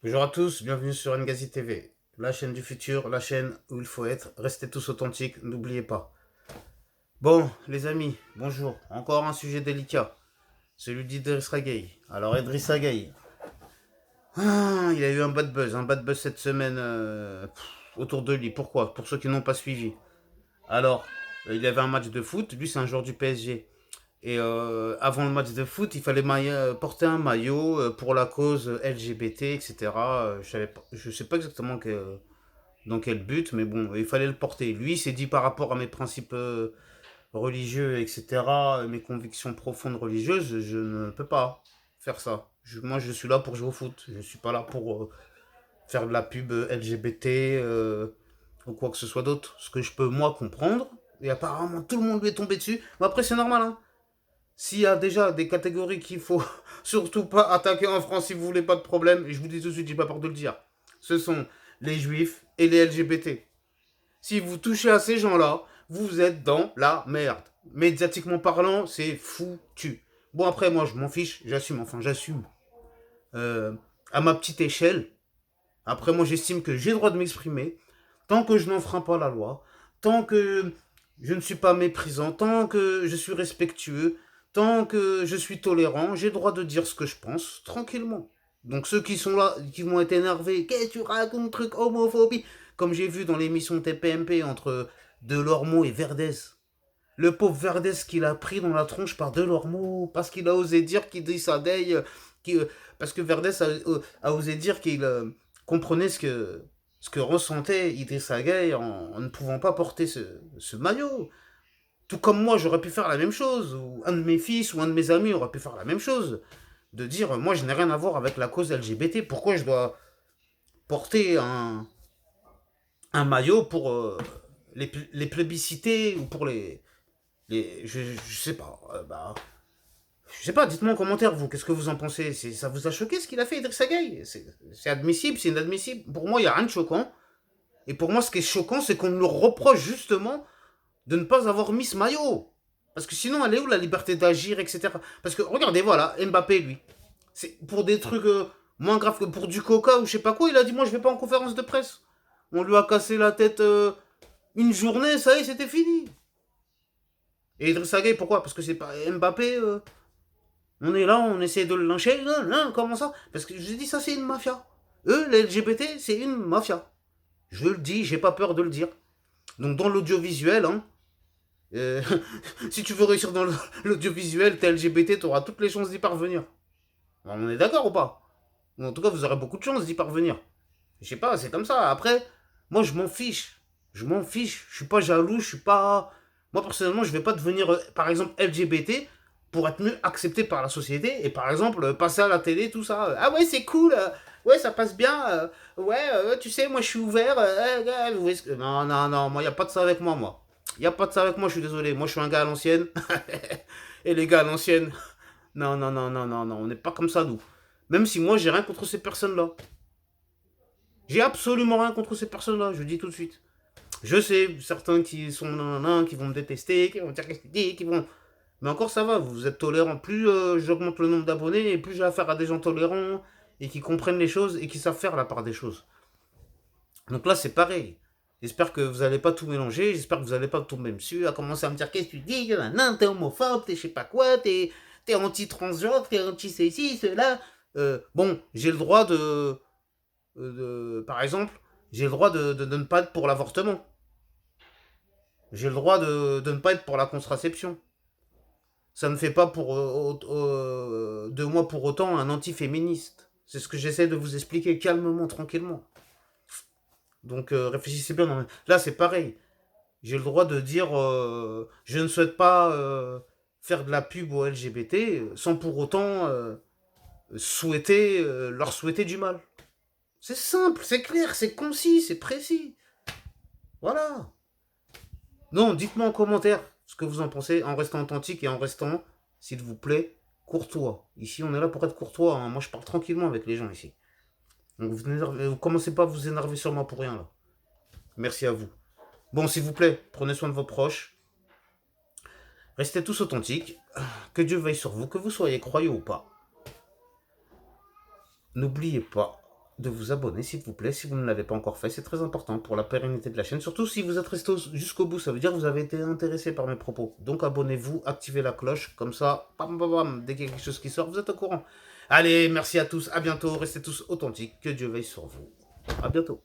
Bonjour à tous, bienvenue sur Ngazi TV, la chaîne du futur, la chaîne où il faut être. Restez tous authentiques, n'oubliez pas. Bon, les amis, bonjour. Encore un sujet délicat, celui d'Idriss Gueye. Alors, Idriss Gueye, il a eu un bad buzz cette semaine autour de lui. Pourquoi? Pour ceux qui n'ont pas suivi. Alors, il y avait un match de foot, lui c'est un joueur du PSG. Et avant le match de foot, il fallait porter un maillot pour la cause LGBT, etc. Je sais pas exactement dans quel but, mais bon, il fallait le porter. Lui, s'est dit par rapport à mes principes religieux, etc., mes convictions profondes religieuses, je ne peux pas faire ça. Moi, je suis là pour jouer au foot. Je ne suis pas là pour faire de la pub LGBT ou quoi que ce soit d'autre. Ce que je peux, moi, comprendre, et apparemment, tout le monde lui est tombé dessus. Mais après, c'est normal, hein. S'il y a déjà des catégories qu'il faut surtout pas attaquer en France si vous voulez pas de problème, et je vous dis tout de suite, j'ai pas peur de le dire, ce sont les juifs et les LGBT. Si vous touchez à ces gens-là, vous êtes dans la merde. Médiatiquement parlant, c'est foutu. Bon, après, moi, je m'en fiche, j'assume, enfin, j'assume. Euh, à ma petite échelle, après, moi, j'estime que j'ai le droit de m'exprimer, tant que je n'enfreins pas la loi, tant que je ne suis pas méprisant, tant que je suis respectueux, tant que je suis tolérant, j'ai le droit de dire ce que je pense, tranquillement. Donc ceux qui sont là, qui vont être énervés, qu'est-ce que tu racontes, truc homophobie, comme j'ai vu dans l'émission TPMP entre Delormeau et Verdez. Le pauvre Verdez qu'il a pris dans la tronche par Delormeau, parce qu'il a osé dire qu'il dit ça d'aille, parce que Verdez a osé dire qu'il comprenait ce que ressentait Idrissa Gueye en ne pouvant pas porter ce maillot. Tout comme moi, j'aurais pu faire la même chose, ou un de mes fils ou un de mes amis aurait pu faire la même chose. De dire, moi, je n'ai rien à voir avec la cause LGBT, pourquoi je dois porter un maillot pour les plébisciter ou pour je sais pas. Je sais pas, dites-moi en commentaire, vous, qu'est-ce que vous en pensez? Ça vous a choqué ce qu'il a fait, Idrissa Gueye? C'est admissible, c'est inadmissible. Pour moi, il n'y a rien de choquant. Et pour moi, ce qui est choquant, c'est qu'on nous reproche justement de ne pas avoir mis ce maillot. Parce que sinon, elle est où la liberté d'agir, etc. Parce que regardez, voilà, Mbappé, lui, c'est pour des trucs moins graves que pour du coca ou je sais pas quoi, il a dit moi je vais pas en conférence de presse. On lui a cassé la tête une journée, ça y est, c'était fini. Et Idrissa Gueye, pourquoi? Parce que c'est pas Mbappé. On est là, on essaie de le lyncher. Non, non, comment ça? Parce que je dis ça, c'est une mafia. Eux, les LGBT, c'est une mafia. Je le dis, j'ai pas peur de le dire. Donc dans l'audiovisuel, hein, euh, si tu veux réussir dans l'audiovisuel, t'es LGBT, t'auras toutes les chances d'y parvenir. On est d'accord ou pas? Ou en tout cas, vous aurez beaucoup de chances d'y parvenir. Je sais pas, c'est comme ça. Après, moi, je m'en fiche. Je m'en fiche. Je suis pas jaloux, je suis pas. Moi, personnellement, je vais pas devenir, par exemple, LGBT pour être mieux accepté par la société et, par exemple, passer à la télé, tout ça. Ah ouais, c'est cool. Ouais, ça passe bien. Ouais, tu sais, moi, je suis ouvert. Non, non, non. Moi, y a pas de ça avec moi, moi. Y a pas de ça avec moi, je suis désolé. Moi, je suis un gars à l'ancienne. Et les gars à l'ancienne, non, non, non, non, non, non. On n'est pas comme ça, nous. Même si moi, j'ai rien contre ces personnes-là. J'ai absolument rien contre ces personnes-là, je le dis tout de suite. Je sais, certains qui sont nanana, qui vont me détester, qui vont me dire qu'est-ce que tu dis, qui vont. Mais encore ça va, vous êtes tolérants. Plus j'augmente le nombre d'abonnés, et plus j'ai affaire à des gens tolérants et qui comprennent les choses et qui savent faire la part des choses. Donc là, c'est pareil. J'espère que vous n'allez pas tout mélanger, j'espère que vous n'allez pas tomber dessus, à commencer à me dire qu'est-ce que tu dis, non, t'es homophobe, t'es je sais pas quoi, t'es anti-transgenre, t'es anti-ceci, cela. Bon, j'ai le droit par exemple, j'ai le droit de ne pas être pour l'avortement. J'ai le droit de ne pas être pour la contraception. Ça ne fait pas de moi pour autant un anti-féministe. C'est ce que j'essaie de vous expliquer calmement, tranquillement. Donc réfléchissez bien. Là, c'est pareil. J'ai le droit de dire je ne souhaite pas faire de la pub aux LGBT sans pour autant leur souhaiter du mal. C'est simple, c'est clair, c'est concis, c'est précis. Voilà. Non, dites-moi en commentaire ce que vous en pensez en restant authentique et en restant, s'il vous plaît, courtois. Ici, on est là pour être courtois, hein. Moi, je parle tranquillement avec les gens ici. Donc, vous commencez pas à vous énerver sur moi pour rien, là. Merci à vous. Bon, s'il vous plaît, prenez soin de vos proches. Restez tous authentiques. Que Dieu veille sur vous, que vous soyez croyants ou pas. N'oubliez pas de vous abonner, s'il vous plaît, si vous ne l'avez pas encore fait. C'est très important pour la pérennité de la chaîne. Surtout si vous êtes resté jusqu'au bout, ça veut dire que vous avez été intéressé par mes propos. Donc abonnez-vous, activez la cloche, comme ça, bam, bam, bam, dès qu'il y a quelque chose qui sort, vous êtes au courant. Allez, merci à tous, à bientôt, restez tous authentiques, que Dieu veille sur vous. À bientôt.